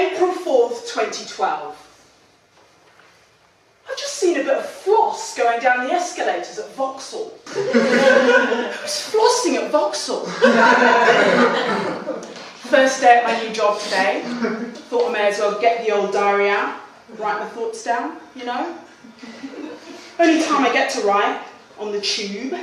April 4th, 2012. I've just seen a bit of floss going down the escalators at Vauxhall. Who's flossing at Vauxhall? First day at my new job today. Thought I may as well get the old diary out, write my thoughts down, you know. Only time I get to write, on the tube.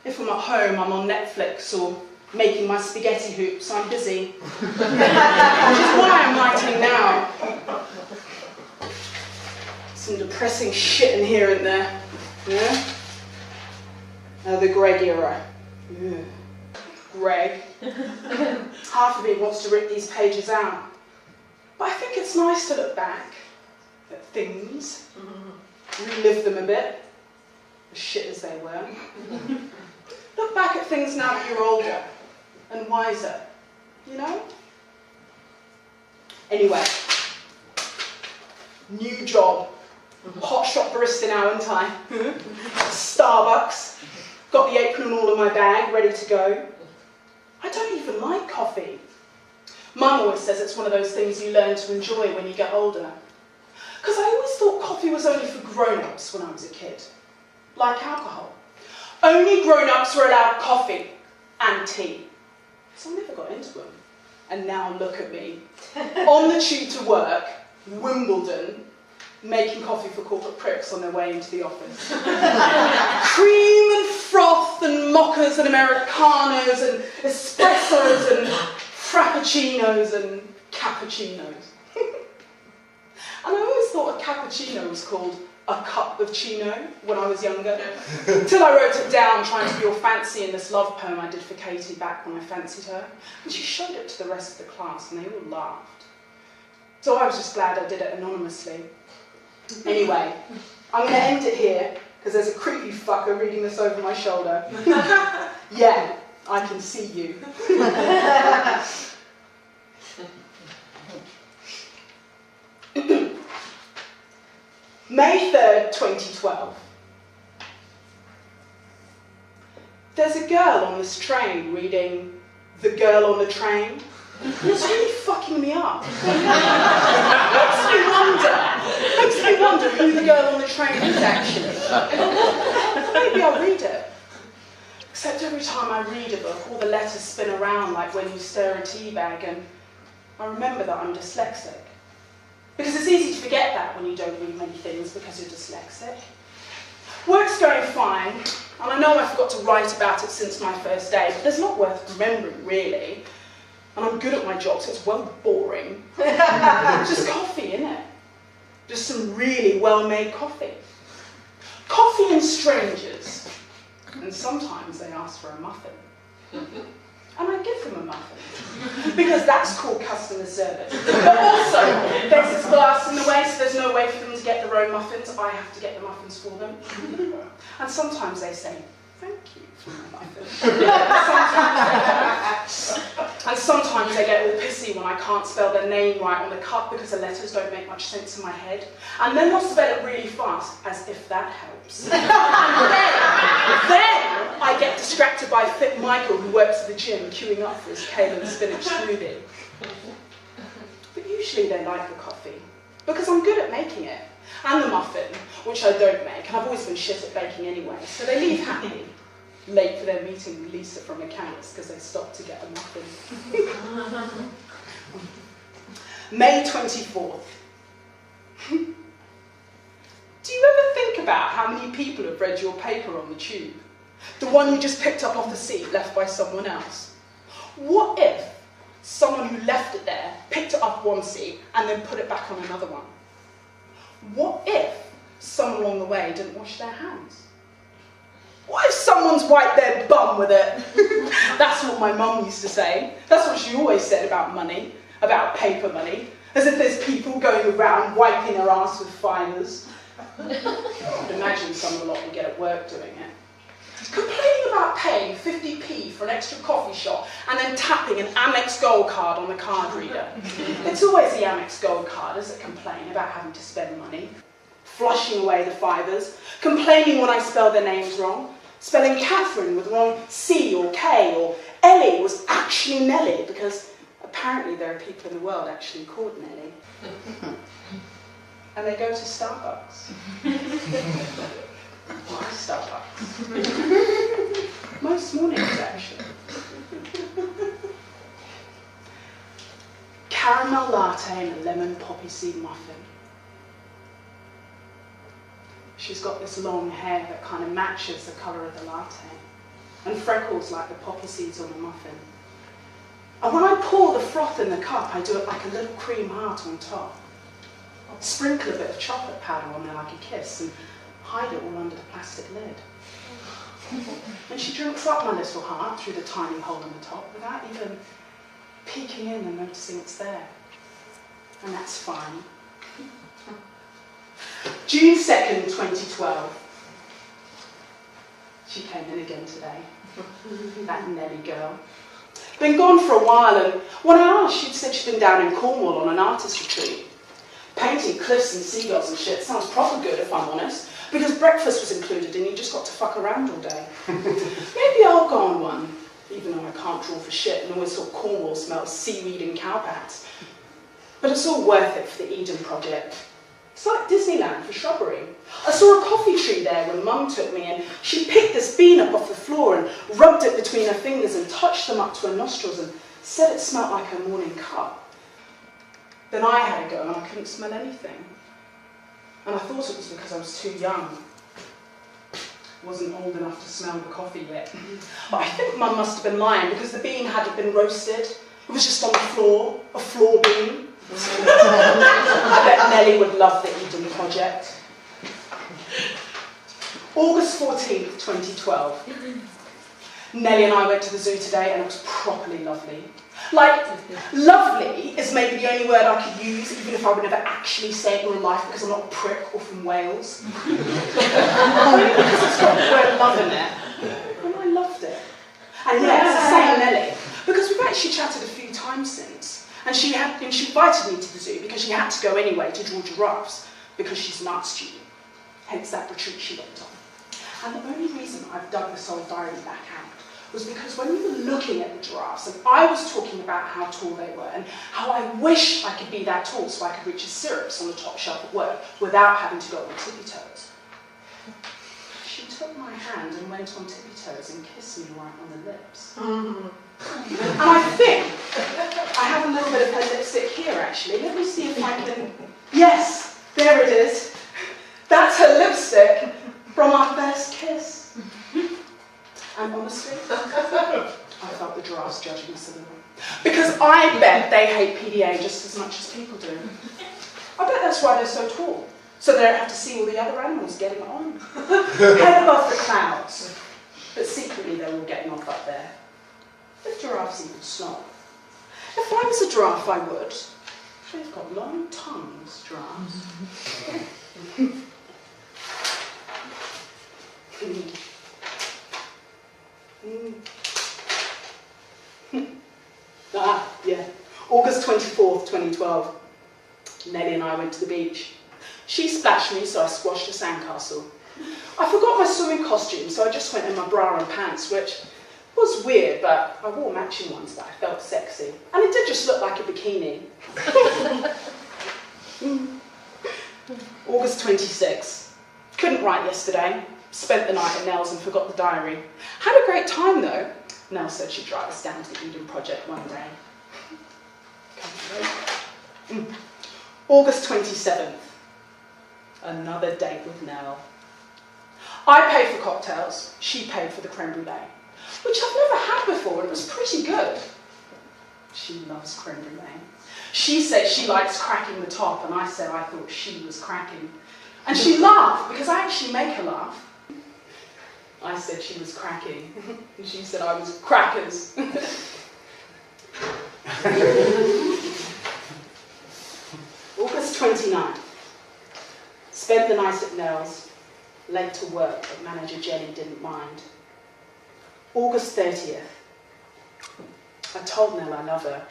If I'm at home, I'm on Netflix or making my spaghetti hoops, so I'm busy. Which is why I'm writing now. Some depressing shit in here and there. Yeah? The Greg era. Yeah. Greg. Half of me wants to rip these pages out. But I think it's nice to look back at things, relive them a bit, as shit as they were. Look back at things now that you're older and wiser, you know? Anyway, new job. Hot shop barista now in time. Starbucks. Got the apron all in my bag, ready to go. I don't even like coffee. Mum always says it's one of those things you learn to enjoy when you get older. Because I always thought coffee was only for grown-ups when I was a kid. Like alcohol. Only grown-ups were allowed coffee and tea. So I never got into them. And now look at me. On the tube to work, Wimbledon, making coffee for corporate pricks on their way into the office. Cream and froth and mochas and Americanos and espressos and frappuccinos and cappuccinos. And I always thought a cappuccino was called a cup of chino when I was younger. Till I wrote it down trying to be all fancy in this love poem I did for Katie back when I fancied her. And she showed it to the rest of the class and they all laughed. So I was just glad I did it anonymously. Anyway, I'm going to end it here, because there's a creepy fucker reading this over my shoulder. Yeah, I can see you. May 3rd, 2012. There's a girl on this train reading The Girl on the Train. It's really fucking me up. Makes me wonder who the girl on the train is actually. Maybe I'll read it. Except every time I read a book, all the letters spin around like when you stir a tea bag, and I remember that I'm dyslexic. Because it's easy to forget that when you don't read many things because you're dyslexic. Work's going fine, and I know I forgot to write about it since my first day, but there's not worth remembering really. And I'm good at my job, so it's well boring. Just coffee, innit? Just some really well-made coffee. Coffee and strangers. And sometimes they ask for a muffin. And I give them a muffin. Because that's called customer service. But also, there's this glass in the way, so there's no way for them to get their own muffins. I have to get the muffins for them. And sometimes they say, thank you for my muffin. And sometimes they get all pissy when I can't spell their name right on the cup because the letters don't make much sense in my head. And then they'll spell it really fast, as if that helps. And then I get distracted by Fit Michael, who works at the gym, queuing up for his kale and spinach smoothie. But usually they like the coffee, because I'm good at making it. And the muffin, which I don't make, and I've always been shit at baking anyway, so they leave happy. Late for their meeting with Lisa from accounts because they stopped to get a muffin. May 24th. Do you ever think about how many people have read your paper on the tube? The one you just picked up off the seat left by someone else? What if someone who left it there picked it up one seat and then put it back on another one? What if someone along the way didn't wash their hands? What if someone's wiped their bum with it? That's what my mum used to say. That's what she always said about money, about paper money, as if there's people going around wiping their ass with fibres. I would imagine some a lot would get at work doing it. Complaining about paying 50p for an extra coffee shop and then tapping an Amex Gold card on the card reader. It's always the Amex Gold carders that complain about having to spend money. Flushing away the fibres, complaining when I spell their names wrong, spelling Catherine with the wrong C or K, or Ellie was actually Nellie because Apparently there are people in the world actually called Nelly. And they go to Starbucks. Why Starbucks? Most mornings, actually. Caramel latte and a lemon poppy seed muffin. She's got this long hair that kind of matches the colour of the latte, and freckles like the poppy seeds on the muffin. And when I pour the froth in the cup, I do it like a little cream heart on top. I'll sprinkle a bit of chocolate powder on there like a kiss and hide it all under the plastic lid. And she drinks up my little heart through the tiny hole in the top without even peeking in and noticing it's there. And that's fine. June 2nd, 2012. She came in again today. That Nelly girl. Been gone for a while, and when I asked, she'd said she'd been down in Cornwall on an artist retreat. Painting cliffs and seagulls and shit. Sounds proper good, if I'm honest, because breakfast was included and you just got to fuck around all day. Maybe I'll go on one, even though I can't draw for shit and always thought Cornwall smells seaweed and cowpats. But it's all worth it for the Eden project. It's like Disneyland for shrubbery. I saw a coffee tree there when Mum took me, and she picked this bean up off the floor and rubbed it between her fingers and touched them up to her nostrils and said it smelt like her morning cup. Then I had a go and I couldn't smell anything. And I thought it was because I was too young. Wasn't old enough to smell the coffee yet. But I think Mum must have been lying because the bean hadn't been roasted. It was just on the floor, a floor bean. I bet Nelly would love the Eden project. August 14th, 2012. Nelly and I went to the zoo today and it was properly lovely. Like, lovely is maybe the only word I could use, even if I would never actually say it in real life because I'm not a prick or from Wales. Because it's got the word love in it. And I loved it. And yeah, it's the same Nelly. Because we've actually chatted a few times since. And she invited me to the zoo because she had to go anyway to draw giraffes because she's an art student. Hence that retreat she went on. And the only reason I've dug this old diary back out was because when we were looking at the giraffes, and I was talking about how tall they were and how I wish I could be that tall so I could reach his syrups on the top shelf at work without having to go on tippy toes. She took my hand and went on tippy toes and kissed me right on the lips. And I think I have a little bit of her lipstick here actually. Let me see if I can... Yes, there it is. That's her lipstick from our first kiss. And honestly, I felt the giraffes judging us a little. Because I bet they hate PDA just as much as people do. I bet that's why they're so tall. So they don't have to see all the other animals getting on. Head above the clouds. But secretly they're all getting off up there. If giraffes even snob. If I was a giraffe, I would. They've got long tongues, giraffes. Yeah. August 24th, 2012. Nelly and I went to the beach. She splashed me, so I squashed a sandcastle. I forgot my swimming costume, so I just went in my bra and pants, which was weird, but I wore matching ones that I felt sexy. And it did just look like a bikini. August 26th. Couldn't write yesterday. Spent the night at Nell's and forgot the diary. Had a great time though. Nell said she'd drive us down to the Eden project one day. August 27th. Another date with Nell. I paid for cocktails. She paid for the creme brulee, which I've never had before and it was pretty good. She loves creme brulee. She said she likes cracking the top and I said I thought she was cracking. And she laughed because I actually make her laugh. I said she was cracking, and she said I was crackers. August 29th. Spent the night at Nell's, late to work, but manager Jenny didn't mind. August 30th. I told Nell I love her,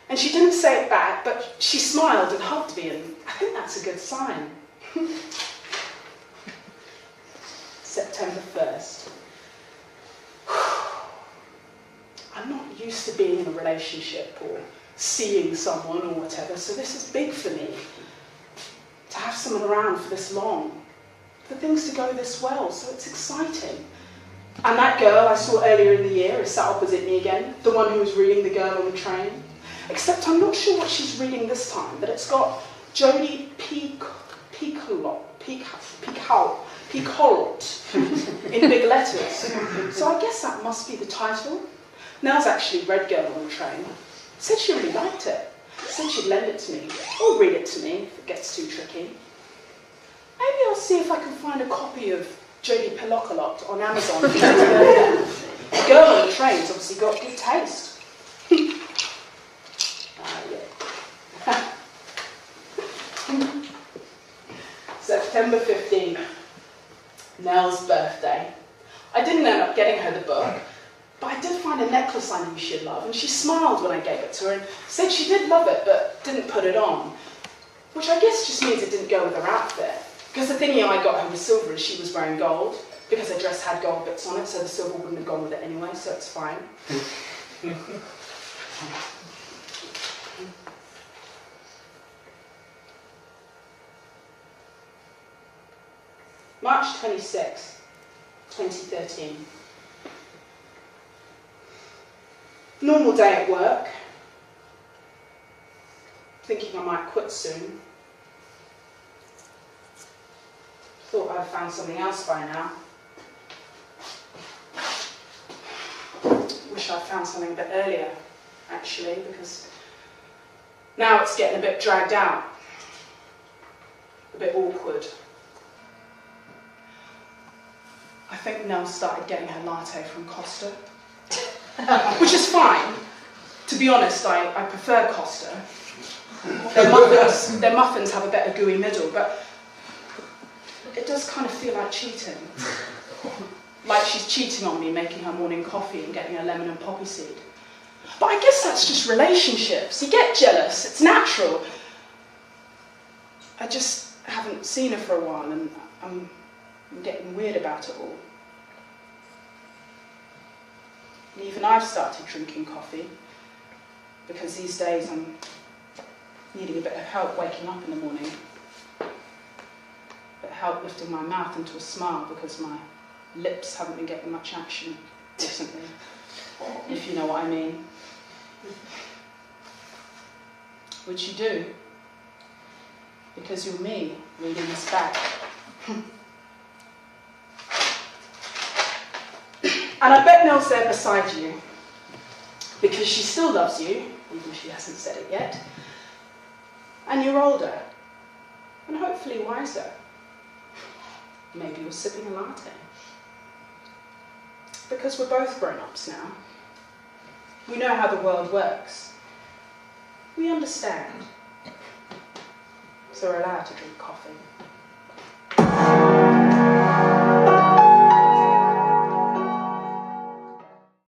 and she didn't say it back, but she smiled and hugged me, and I think that's a good sign. September 1st. I'm not used to being in a relationship or seeing someone or whatever, so this is big for me. To have someone around for this long, for things to go this well, so it's exciting. And that girl I saw earlier in the year is sat opposite me again, the one who was reading The Girl on the Train. Except I'm not sure what she's reading this time, but it's got Jodie Picoult in big letters. So I guess that must be the title. Nell's actually read Girl on the Train. Said she really liked it. Said she'd lend it to me, or read it to me if it gets too tricky. Maybe I'll see if I can find a copy of Jodie Picoult on Amazon. Girl on the Train's obviously got good taste. Yeah. September 15th, Nell's birthday. I didn't end up getting her the book, but I did find a necklace I knew she'd love, and she smiled when I gave it to her and said she did love it, but didn't put it on. Which I guess just means it didn't go with her outfit. Because the thingy I got her was silver and she was wearing gold, because her dress had gold bits on it, so the silver wouldn't have gone with it anyway, so it's fine. March 26, 2013. Normal day at work. Thinking I might quit soon. Thought I'd found something else by now. Wish I'd found something a bit earlier, actually, because now it's getting a bit dragged out. A bit awkward. I think Nell started getting her latte from Costa. Which is fine. To be honest, I prefer Costa. Their muffins have a better gooey middle, but it does kind of feel like cheating. Like she's cheating on me, making her morning coffee and getting her lemon and poppy seed. But I guess that's just relationships. You get jealous, it's natural. I just haven't seen her for a while and I'm getting weird about it all. And even I've started drinking coffee, because these days I'm needing a bit of help waking up in the morning. A bit of help lifting my mouth into a smile, because my lips haven't been getting much action recently, if you know what I mean. Which you do, because you're me reading this back. And I bet Nell's there beside you, because she still loves you, even if she hasn't said it yet. And you're older, and hopefully wiser. Maybe you're sipping a latte. Because we're both grown-ups now. We know how the world works. We understand. So we're allowed to drink coffee.